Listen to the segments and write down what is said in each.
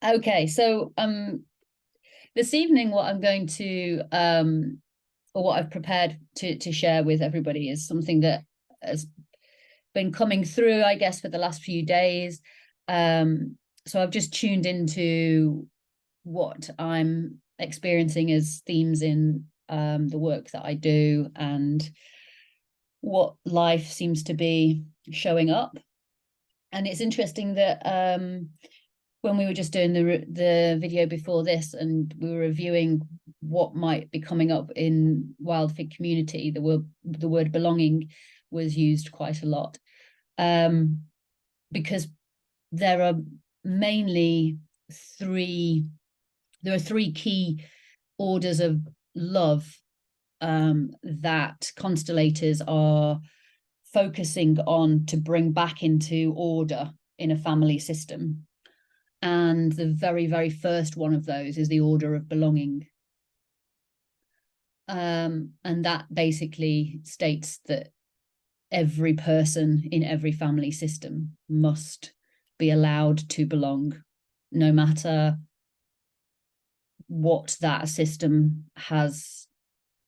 Okay, so this evening what I'm going to or what I've prepared to share with everybody is something that has been coming through, I guess, for the last few days. So I've just tuned into what I'm experiencing as themes in the work that I do and what life seems to be showing up. And it's interesting that when we were just doing the video before this and we were reviewing what might be coming up in wild fig community, the word belonging was used quite a lot, because there are mainly three key orders of love that constellators are focusing on to bring back into order in a family system. And the very, very first one of those is the order of belonging. And that basically states that every person in every family system must be allowed to belong, no matter what that system has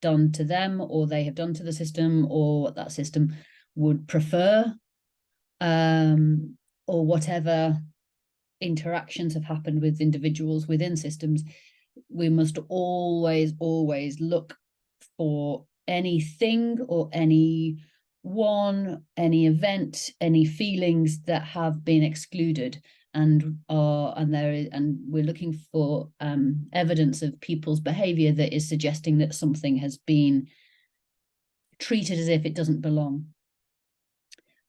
done to them or they have done to the system, or what that system would prefer, or whatever interactions have happened with individuals within systems. We must always look for anything or any event, any feelings that have been excluded and we're looking for evidence of people's behaviour that is suggesting that something has been treated as if it doesn't belong.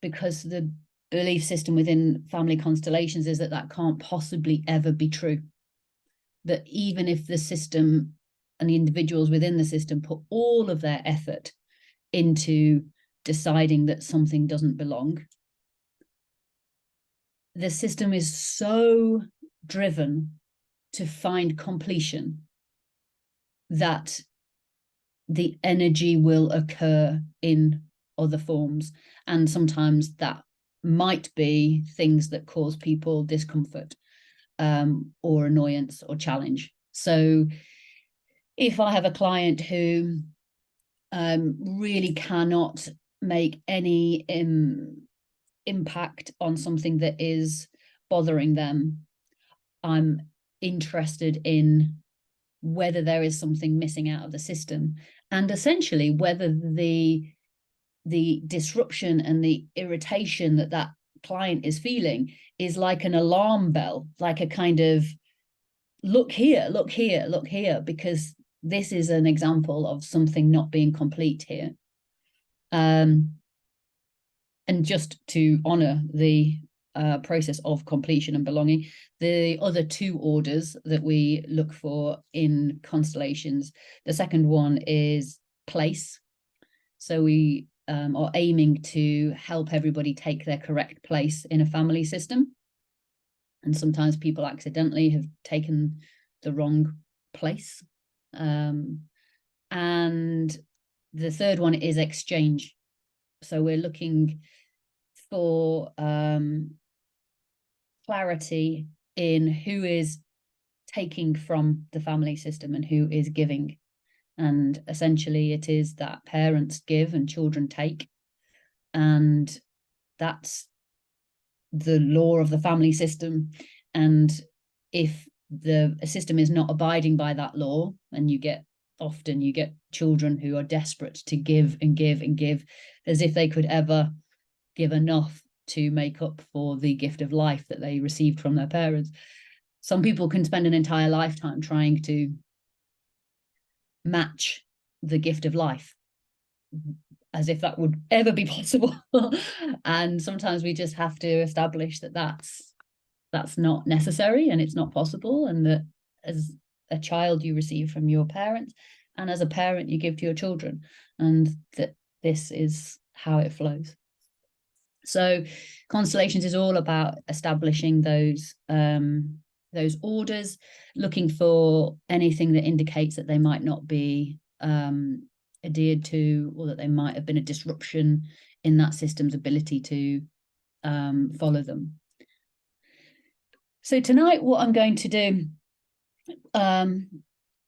Because the belief system within family constellations is that that can't possibly ever be true. That even if the system and the individuals within the system put all of their effort into deciding that something doesn't belong, the system is so driven to find completion that the energy will occur in other forms. And sometimes that might be things that cause people discomfort, or annoyance or challenge. So if I have a client who really cannot make any impact on something that is bothering them, I'm interested in whether there is something missing out of the system, and essentially whether the disruption and the irritation that that client is feeling is like an alarm bell, like a kind of look here, look here, look here, because this is an example of something not being complete here. And just to honor the process of completion and belonging, the other two orders that we look for in constellations, the second one is place. So we are aiming to help everybody take their correct place in a family system. And sometimes people accidentally have taken the wrong place. And the third one is exchange. So we're looking for clarity in who is taking from the family system and who is giving. And essentially it is that parents give and children take. And that's the law of the family system. And if the system is not abiding by that law, and you get children who are desperate to give and give and give, as if they could ever give enough to make up for the gift of life that they received from their parents. Some people can spend an entire lifetime trying to match the gift of life, as if that would ever be possible. And sometimes we just have to establish that that's not necessary and it's not possible, and that as a child you receive from your parents, and as a parent you give to your children, and that this is how it flows. So constellations is all about establishing those orders, looking for anything that indicates that they might not be adhered to, or that they might have been a disruption in that system's ability to follow them. So tonight, what I'm going to do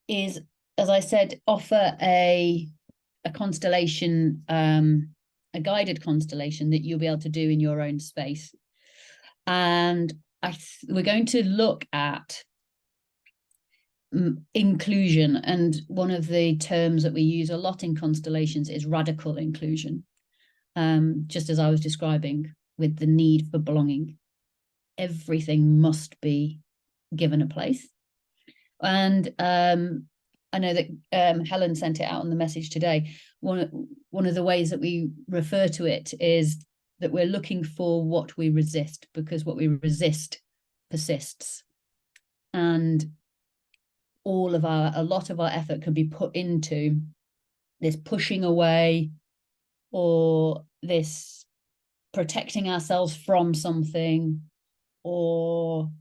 is, as I said, offer a constellation, a guided constellation that you'll be able to do in your own space. And we're going to look at inclusion. And one of the terms that we use a lot in constellations is radical inclusion. Just as I was describing with the need for belonging, everything must be given a place. And I know that Helen sent it out on the message today. One of the ways that we refer to it is that we're looking for what we resist, because what we resist persists. And a lot of our effort can be put into this pushing away, or this protecting ourselves from something, or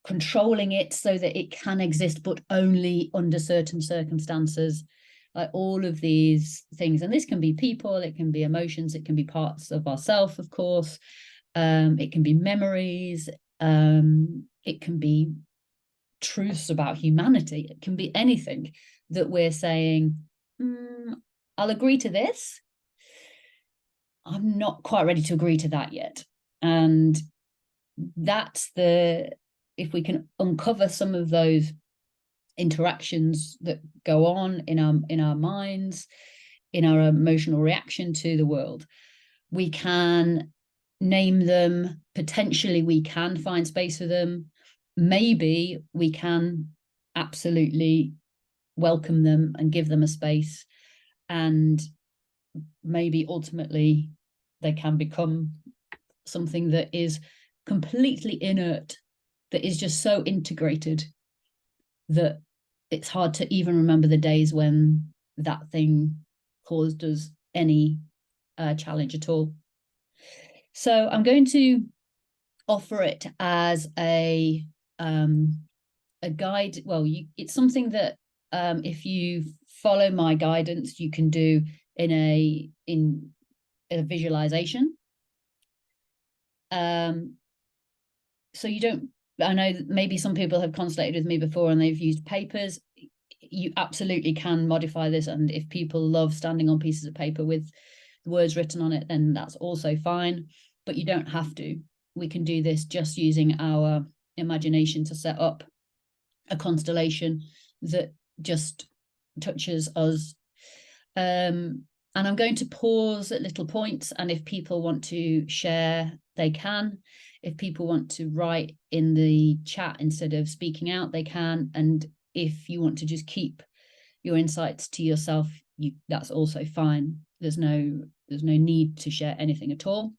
controlling it so that it can exist, but only under certain circumstances. Like all of these things. And this can be people, it can be emotions, it can be parts of ourselves, of course. It can be memories. It can be truths about humanity. It can be anything that we're saying, I'll agree to this. I'm not quite ready to agree to that yet. And if we can uncover some of those interactions that go on in our minds, in our emotional reaction to the world, we can name them. Potentially we can find space for them. Maybe we can absolutely welcome them and give them a space, and maybe ultimately they can become something that is completely inert, that is just so integrated that it's hard to even remember the days when that thing caused us any challenge at all. So I'm going to offer it as a guide. Well, it's something that if you follow my guidance, you can do in a visualization. So you don't, I know maybe some people have constellated with me before and they've used papers. You absolutely can modify this. And if people love standing on pieces of paper with the words written on it, then that's also fine. But you don't have to. We can do this just using our imagination to set up a constellation that just touches us. And I'm going to pause at little points. And if people want to share, they can. If people want to write in the chat instead of speaking out, they can. And if you want to just keep your insights to yourself, that's also fine. There's no need to share anything at all.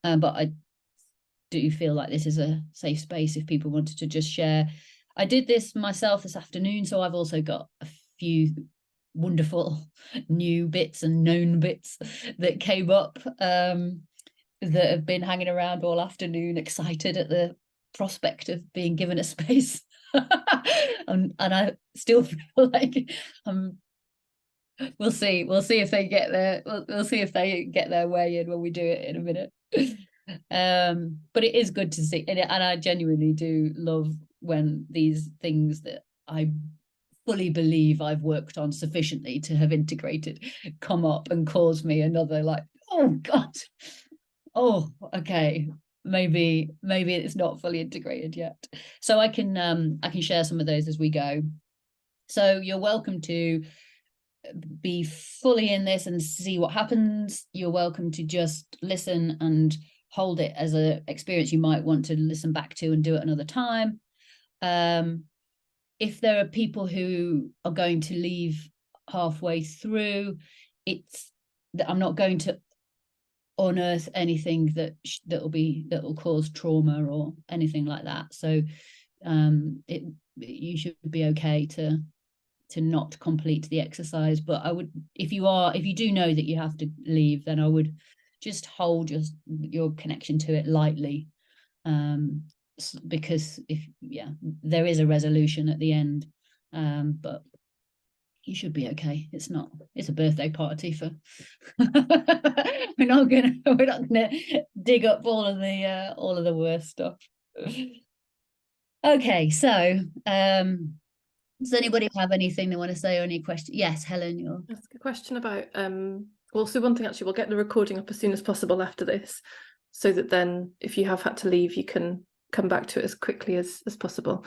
But I do feel like this is a safe space if people wanted to just share. I did this myself this afternoon, so I've also got a few wonderful new bits and known bits that came up that have been hanging around all afternoon, excited at the prospect of being given a space. and I still feel like we'll see if they get there. We'll see if they get their way in when we do it in a minute. But it is good to see, and I genuinely do love when these things that I fully believe I've worked on sufficiently to have integrated come up and cause me another like, oh God, oh okay, maybe it's not fully integrated yet. So I can share some of those as we go. So you're welcome to be fully in this and see what happens. You're welcome to just listen and hold it as an experience you might want to listen back to and do it another time. If there are people who are going to leave halfway through, I'm not going to unearth anything that'll cause trauma or anything like that. So you should be okay to not complete the exercise. But I would, if you do know that you have to leave, then I would just hold your connection to it lightly, because there is a resolution at the end, but You should be okay. It's a birthday party for we're not gonna dig up all of the worst stuff. Okay, so does anybody have anything they want to say or any question? Yes, Helen, you're Ask a question about also one thing. Actually, we'll get the recording up as soon as possible after this, so that then if you have had to leave, you can come back to it as quickly as possible.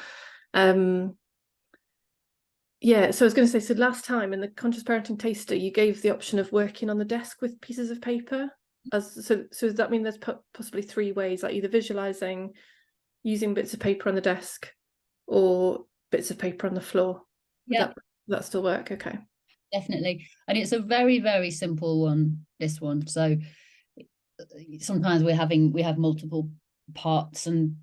Yeah, so I was going to say, so last time in the conscious parenting taster, you gave the option of working on the desk with pieces of paper. So does that mean there's possibly 3 ways, like either visualizing, using bits of paper on the desk, or bits of paper on the floor? Would that still work? Okay. Definitely. And it's a very, very simple one, this one. So sometimes we have multiple parts and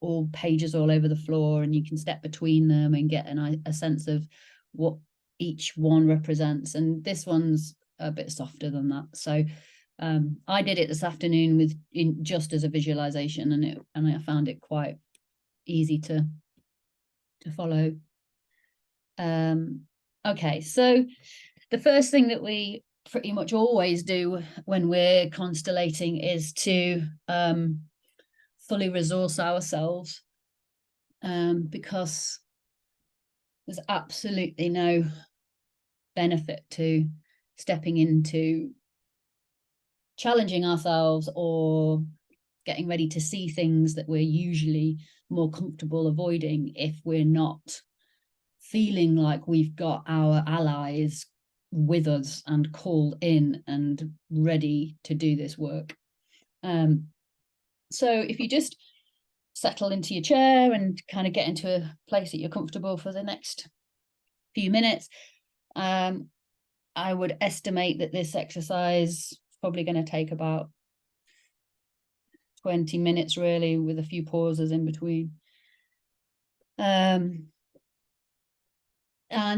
all pages all over the floor, and you can step between them and get a sense of what each one represents. And this one's a bit softer than that. So I did it this afternoon just as a visualization, and I found it quite easy to follow. Okay, so the first thing that we pretty much always do when we're constellating is to fully resource ourselves, because there's absolutely no benefit to stepping into challenging ourselves or getting ready to see things that we're usually more comfortable avoiding if we're not feeling like we've got our allies with us and called in and ready to do this work. So if you just settle into your chair and kind of get into a place that you're comfortable for the next few minutes, I would estimate that this exercise is probably going to take about 20 minutes, really, with a few pauses in between. And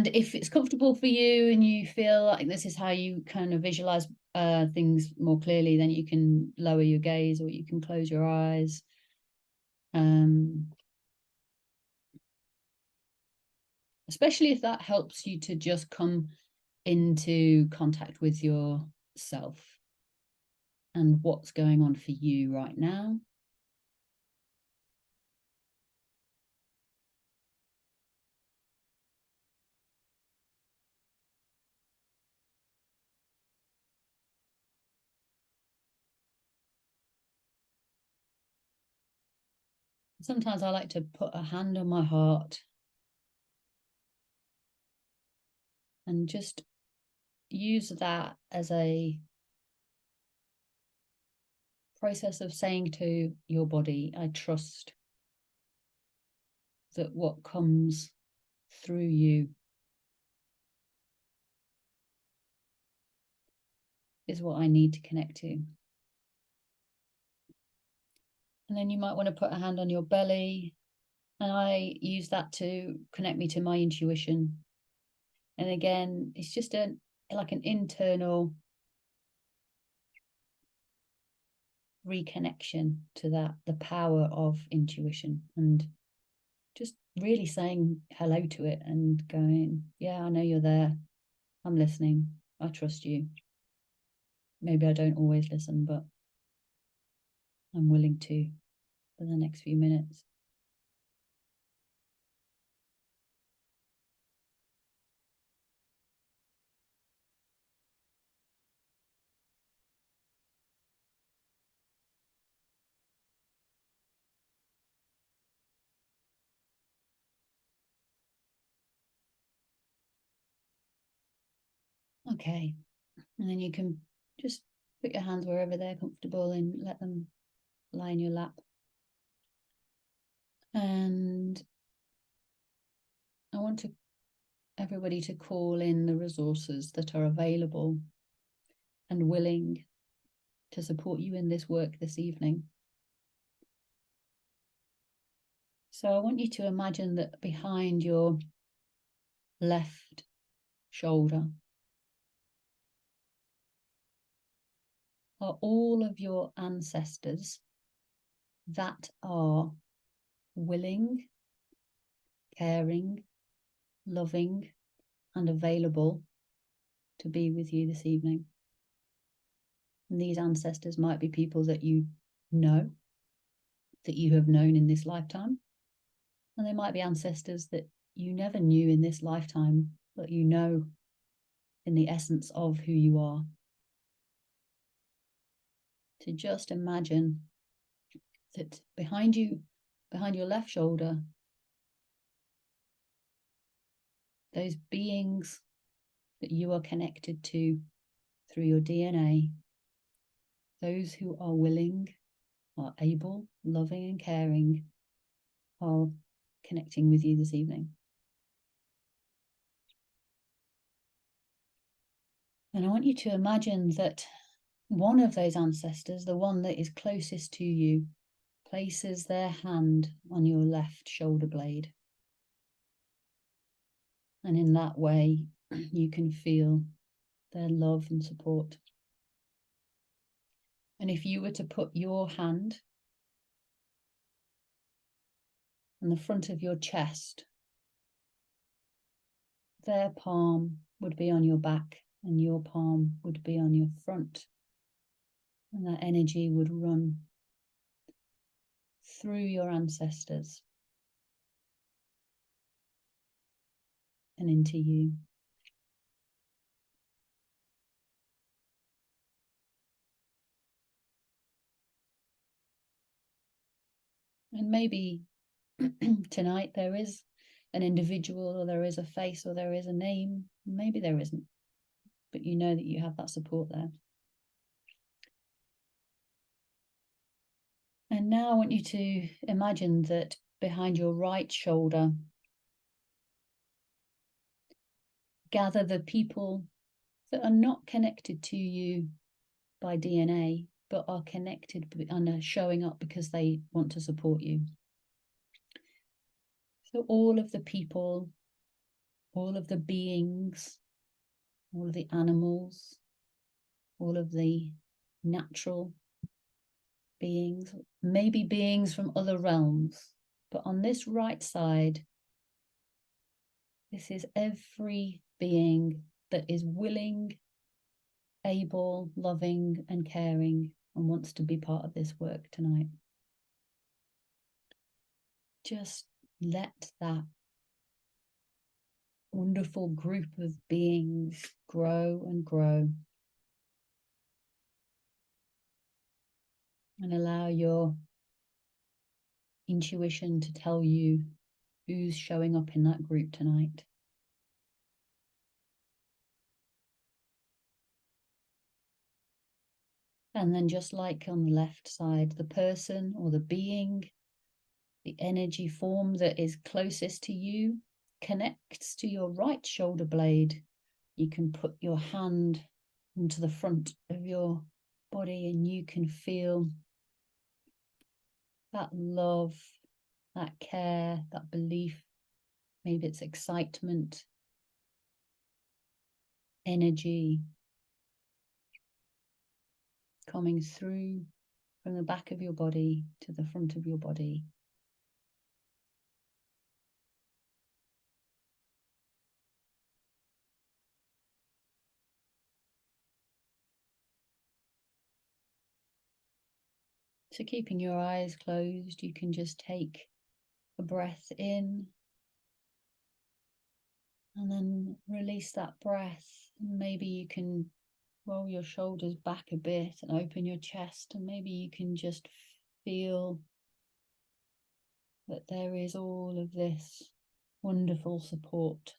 if it's comfortable for you and you feel like this is how you kind of visualize things more clearly, then you can lower your gaze or you can close your eyes. Especially if that helps you to just come into contact with yourself and what's going on for you right now. Sometimes I like to put a hand on my heart and just use that as a process of saying to your body, I trust that what comes through you is what I need to connect to. And then you might want to put a hand on your belly, and I use that to connect me to my intuition. And again, it's just like an internal reconnection to that, the power of intuition, and just really saying hello to it and going, yeah, I know you're there. I'm listening. I trust you. Maybe I don't always listen, but I'm willing to for the next few minutes. Okay. And then you can just put your hands wherever they're comfortable and let them lie in your lap. And I want everybody to call in the resources that are available and willing to support you in this work this evening. So I want you to imagine that behind your left shoulder are all of your ancestors that are willing, caring, loving, and available to be with you this evening. And these ancestors might be people that you know, that you have known in this lifetime. And they might be ancestors that you never knew in this lifetime, but you know in the essence of who you are. To just imagine that behind you, behind your left shoulder, those beings that you are connected to through your DNA, those who are willing, are able, loving and caring, are connecting with you this evening. And I want you to imagine that one of those ancestors, the one that is closest to you, places their hand on your left shoulder blade. And in that way, you can feel their love and support. And if you were to put your hand on the front of your chest, their palm would be on your back and your palm would be on your front. And that energy would run through your ancestors and into you. And maybe tonight there is an individual, or there is a face, or there is a name. Maybe there isn't, but you know that you have that support there. And now I want you to imagine that behind your right shoulder, gather the people that are not connected to you by DNA, but are connected and are showing up because they want to support you. So all of the people, all of the beings, all of the animals, all of the natural beings, maybe beings from other realms, but on this right side, this is every being that is willing, able, loving and caring and wants to be part of this work tonight. Just let that wonderful group of beings grow and grow, and allow your intuition to tell you who's showing up in that group tonight. And then just like on the left side, the person or the being, the energy form that is closest to you connects to your right shoulder blade. You can put your hand into the front of your body and you can feel that love, that care, that belief. Maybe it's excitement, energy coming through from the back of your body to the front of your body. So keeping your eyes closed, you can just take a breath in and then release that breath. Maybe you can roll your shoulders back a bit and open your chest, and maybe you can just feel that there is all of this wonderful support,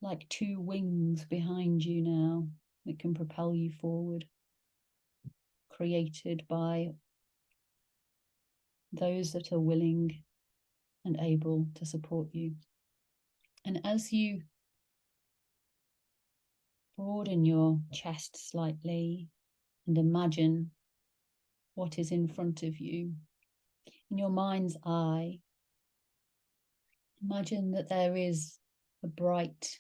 like two wings behind you now that can propel you forward, created by those that are willing and able to support you. And as you broaden your chest slightly and imagine what is in front of you, in your mind's eye, imagine that there is a bright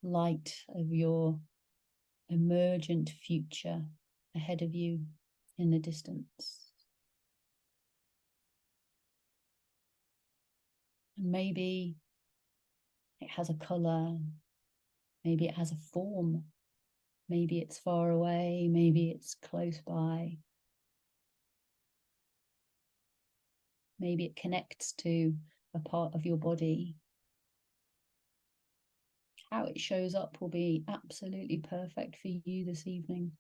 light of your emergent future ahead of you in the distance. And maybe it has a colour, Maybe it has a form. Maybe it's far away. Maybe it's close by. Maybe it connects to a part of your body. How it shows up will be absolutely perfect for you this evening.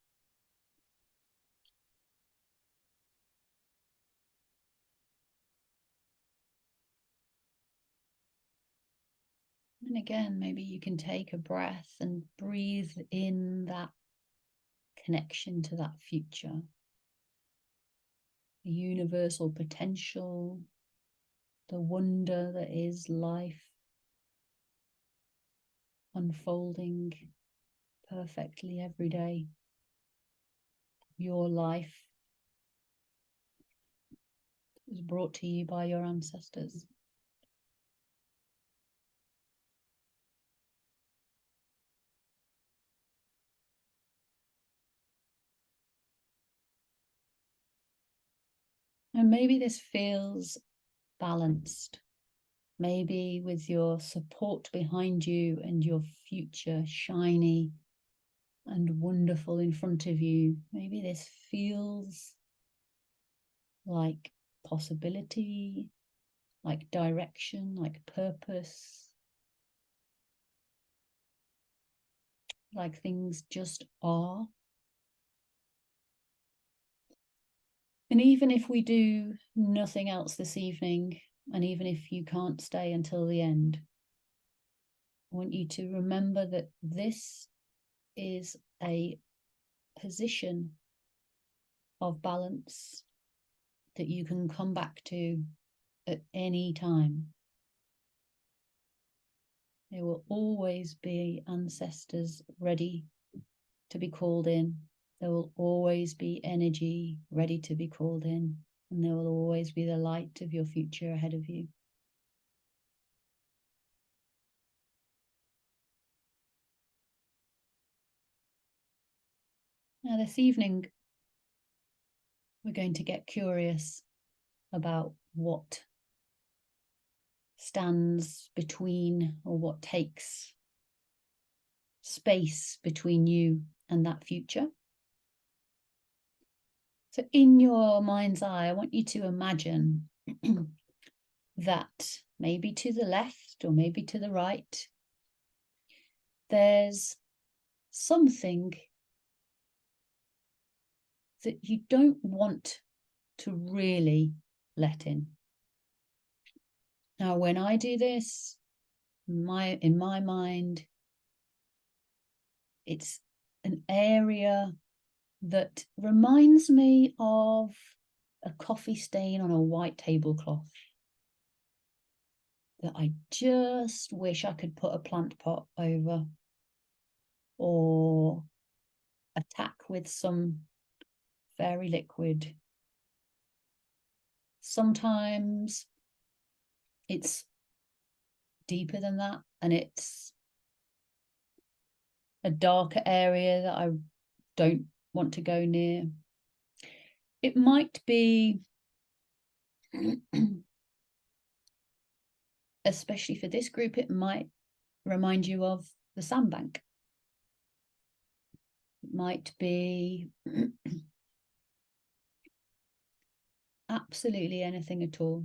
And again, maybe you can take a breath and breathe in that connection to that future, the universal potential, the wonder that is life unfolding perfectly every day. Your life was brought to you by your ancestors. And maybe this feels balanced. Maybe with your support behind you and your future shiny and wonderful in front of you, maybe this feels like possibility, like direction, like purpose, like things just are. And even if we do nothing else this evening, and even if you can't stay until the end, I want you to remember that this is a position of balance that you can come back to at any time. There will always be ancestors ready to be called in. There will always be energy ready to be called in. And there will always be the light of your future ahead of you. Now, this evening, we're going to get curious about what stands between, or what takes space between you and that future. So in your mind's eye, I want you to imagine that maybe to the left or maybe to the right, there's something that you don't want to really let in. Now, when I do this, in my mind, it's an area that reminds me of a coffee stain on a white tablecloth that I just wish I could put a plant pot over, or attack with some fairy liquid. Sometimes it's deeper than that, and it's a darker area that I don't want to go near. It might be, especially for this group, it might remind you of the sandbank. It might be absolutely anything at all.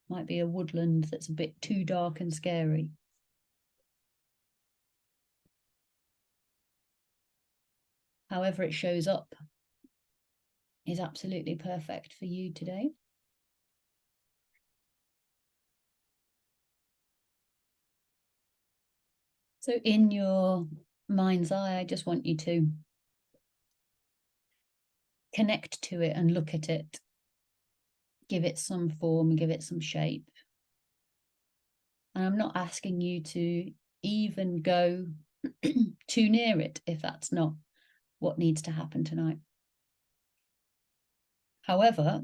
Might be a woodland that's a bit too dark and scary. However it shows up is absolutely perfect for you today. So in your mind's eye, I just want you to connect to it and look at it. Give it some form, give it some shape. And I'm not asking you to even go too near it if that's not what needs to happen tonight. However,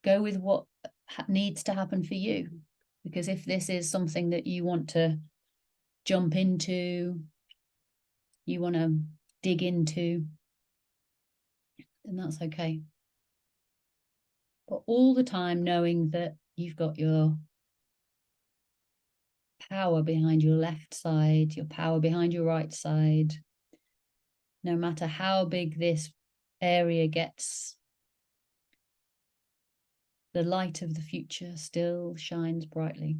go with what needs to happen for you. Because if this is something that you want to jump into, you want to dig into, then that's okay. But all the time knowing that you've got your power behind your left side, your power behind your right side. No matter how big this area gets, the light of the future still shines brightly.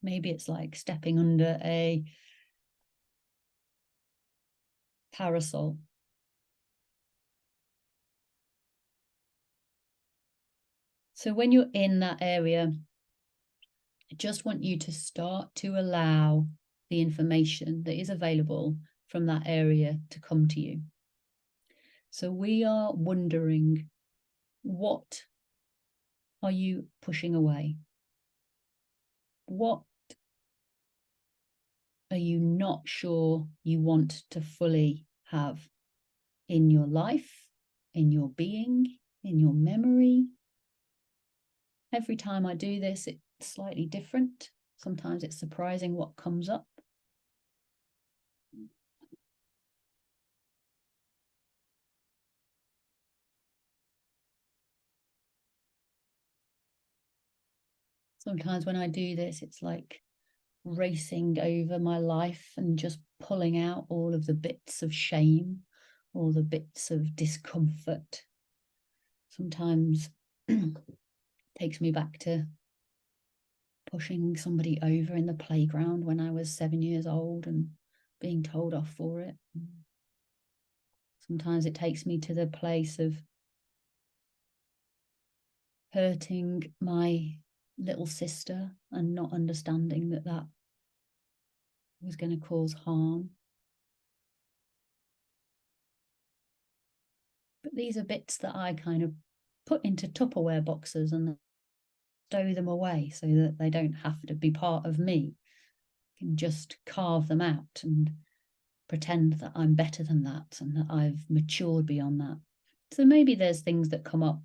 Maybe it's like stepping under a parasol. So when you're in that area, I just want you to start to allow the information that is available from that area to come to you. So we are wondering, what are you pushing away? What are you not sure you want to fully have in your life, in your being, in your memory? Every time I do this, it's slightly different. Sometimes it's surprising what comes up. Sometimes when I do this, it's like racing over my life and just pulling out all of the bits of shame, all the bits of discomfort. Sometimes takes me back to pushing somebody over in the playground when I was 7 years old and being told off for it. Sometimes it takes me to the place of hurting my little sister and not understanding that that was going to cause harm. But these are bits that I kind of put into Tupperware boxes and stow them away so that they don't have to be part of me. I can just carve them out and pretend that I'm better than that and that I've matured beyond that. So maybe there's things that come up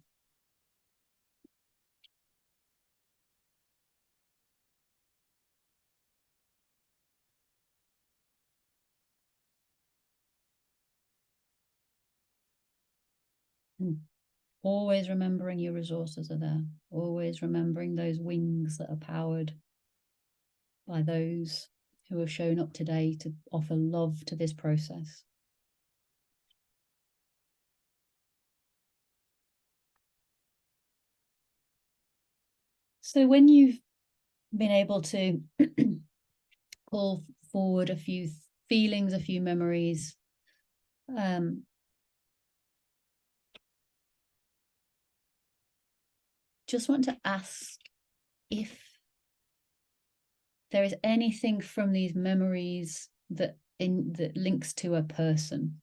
and always remembering your resources are there, always remembering those wings that are powered by those who have shown up today to offer love to this process. So when you've been able to pull forward a few feelings, a few memories, just want to ask if there is anything from these memories that links to a person.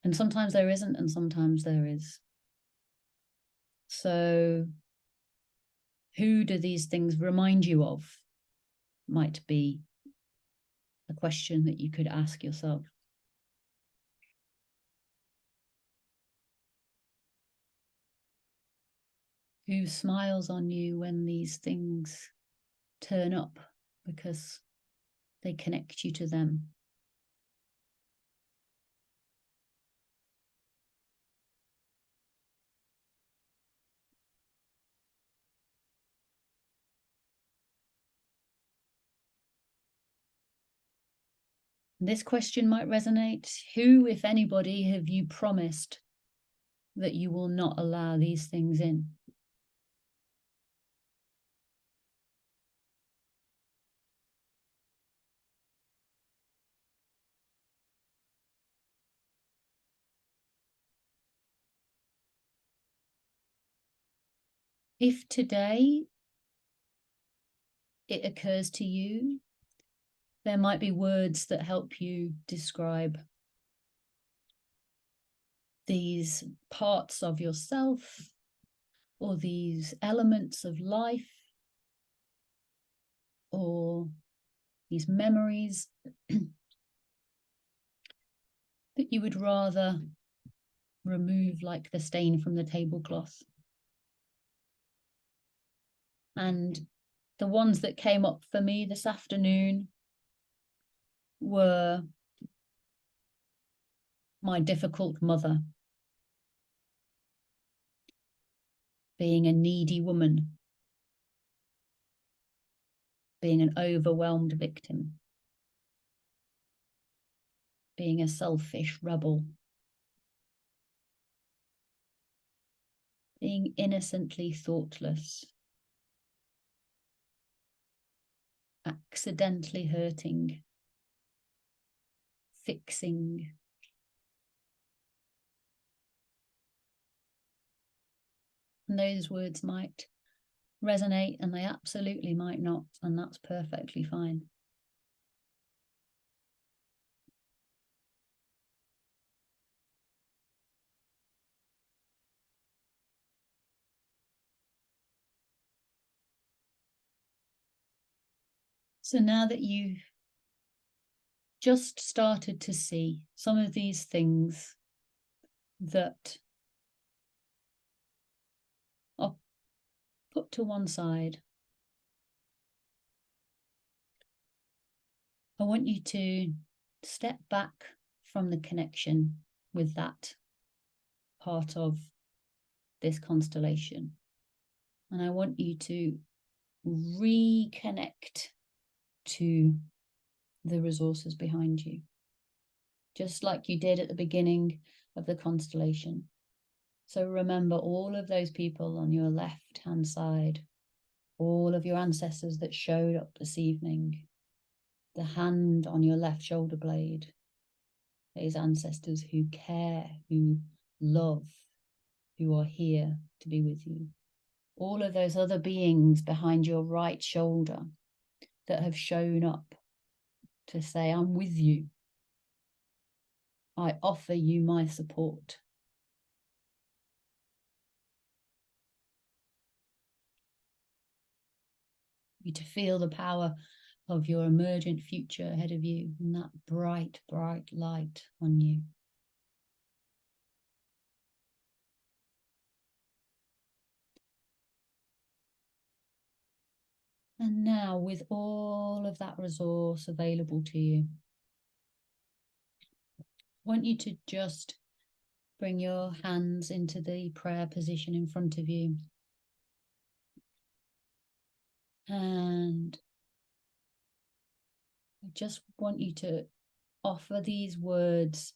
And sometimes there isn't, and sometimes there is. So who do these things remind you of? Might be a question that you could ask yourself. Who smiles on you when these things turn up because they connect you to them? This question might resonate. Who, if anybody, have you promised that you will not allow these things in? If today it occurs to you, there might be words that help you describe these parts of yourself or these elements of life or these memories that you would rather remove like the stain from the tablecloth. And the ones that came up for me this afternoon were my difficult mother. being a needy woman, being an overwhelmed victim, being a selfish rebel, being innocently thoughtless, accidentally hurting, fixing. And those words might resonate and they absolutely might not, and that's perfectly fine. So now that you've just started to see some of these things that are put to one side, I want you to step back from the connection with that part of this constellation. And I want you to reconnect to the resources behind you, just like you did at the beginning of the constellation. So remember all of those people on your left-hand side, all of your ancestors that showed up this evening, the hand on your left shoulder blade, those ancestors who care, who love, who are here to be with you. All of those other beings behind your right shoulder that have shown up to say, I'm with you. I offer you my support. You to feel the power of your emergent future ahead of you and that bright, bright light on you. And now, with all of that resource available to you, I want you to just bring your hands into the prayer position in front of you. And I just want you to offer these words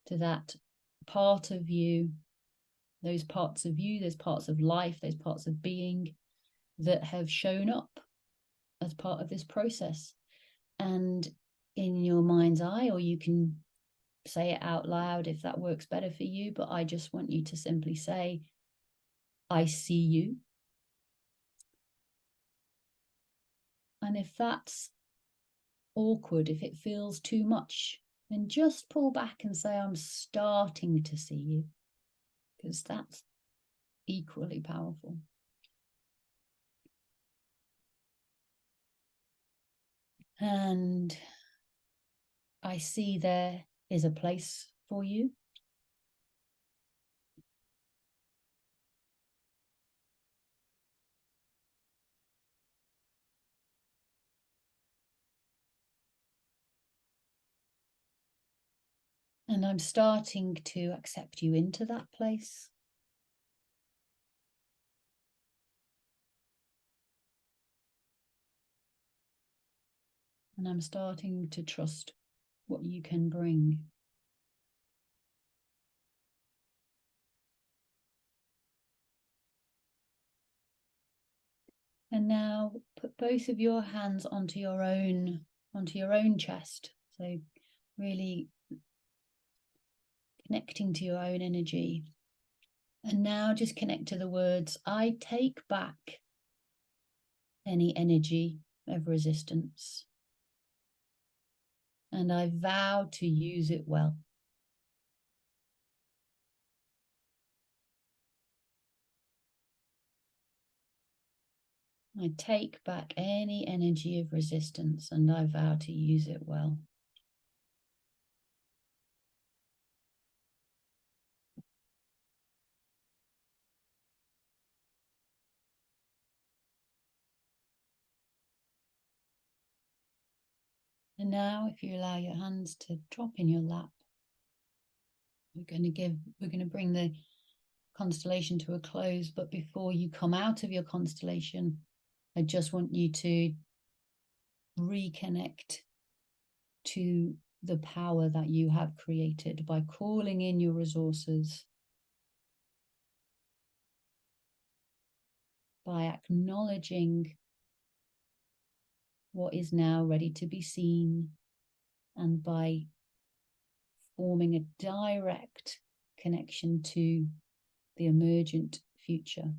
to that part of you, those parts of you, those parts of life, those parts of being that have shown up as part of this process. And in your mind's eye, or you can say it out loud if that works better for you, but I just want you to simply say, I see you. And if that's awkward, if it feels too much, then just pull back and say, I'm starting to see you, because that's equally powerful. And I see there is a place for you. And I'm starting to accept you into that place. And I'm starting to trust what you can bring. And now put both of your hands onto your own chest. So really connecting to your own energy. And now just connect to the words, I take back any energy of resistance. And I vow to use it well. I take back any energy of resistance and I vow to use it well. And now, if you allow your hands to drop in your lap, we're going to bring the constellation to a close, but before you come out of your constellation, I just want you to reconnect to the power that you have created by calling in your resources, by acknowledging what is now ready to be seen, and by forming a direct connection to the emergent future.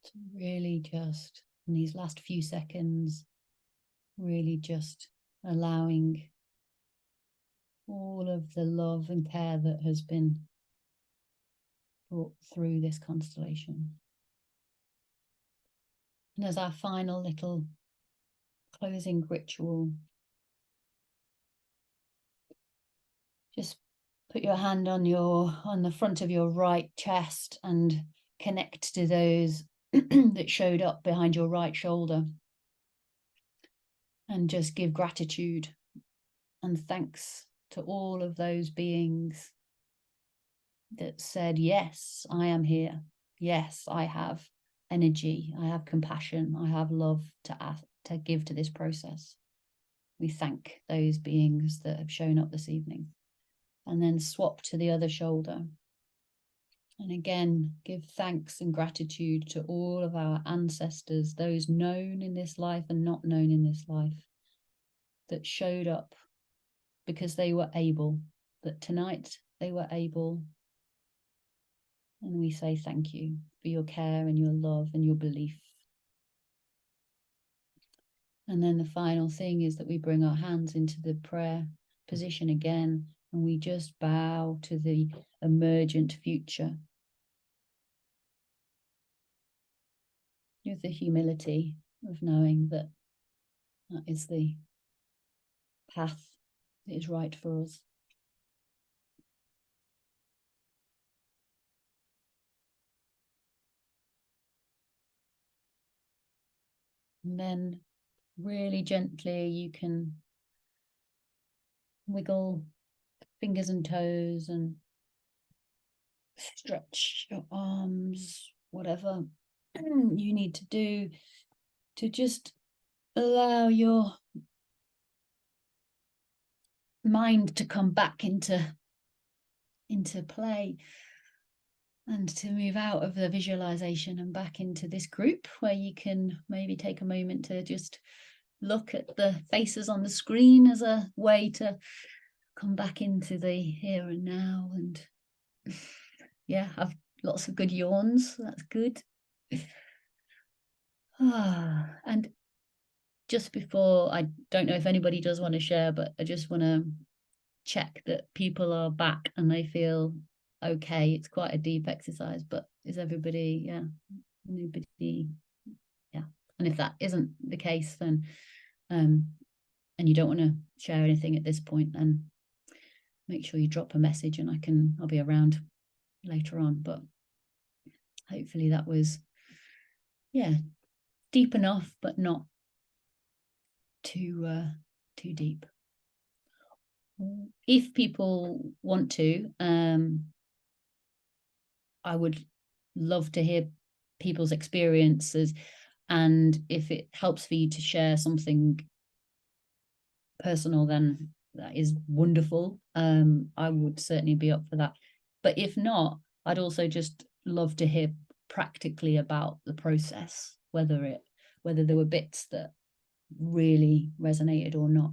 So really just in these last few seconds, really just allowing all of the love and care that has been brought through this constellation. And as our final little closing ritual, just put your hand on the front of your right chest and connect to those that showed up behind your right shoulder, and just give gratitude and thanks to all of those beings that said, yes, I am here. Yes, I have energy. I have compassion. I have love to give to this process. We thank those beings that have shown up this evening. And then swap to the other shoulder. And again, give thanks and gratitude to all of our ancestors, those known in this life and not known in this life, that showed up because they were able, that tonight they were able. And we say thank you for your care and your love and your belief. And then the final thing is that we bring our hands into the prayer position again, and we just bow to the emergent future with the humility of knowing that that is the path that is right for us. And then really gently you can wiggle fingers and toes and stretch your arms, whatever you need to do to just allow your mind to come back into play, and to move out of the visualization and back into this group where you can maybe take a moment to just look at the faces on the screen as a way to come back into the here and now, and yeah, have lots of good yawns. That's good. And just before, I don't know if anybody does want to share, but I just want to check that people are back and they feel okay. It's quite a deep exercise, but is everybody, yeah, nobody, yeah. And if that isn't the case, then and you don't want to share anything at this point, then make sure you drop a message and I'll be around later on. But hopefully that was, yeah, deep enough, but not too deep. If people want to, I would love to hear people's experiences, and if it helps for you to share something personal, then that is wonderful. I would certainly be up for that. But if not, I'd also just love to hear practically about the process, whether there were bits that really resonated or not.